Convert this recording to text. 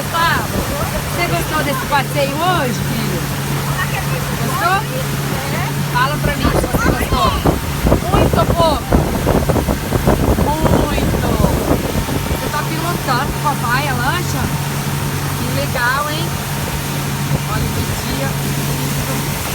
Gustavo, você gostou desse passeio hoje, filho? Gostou? Fala pra mim se você gostou. Muito pouco. Muito. Você tá pilotando com o papai a lancha? Que legal, hein? Olha que dia lindo.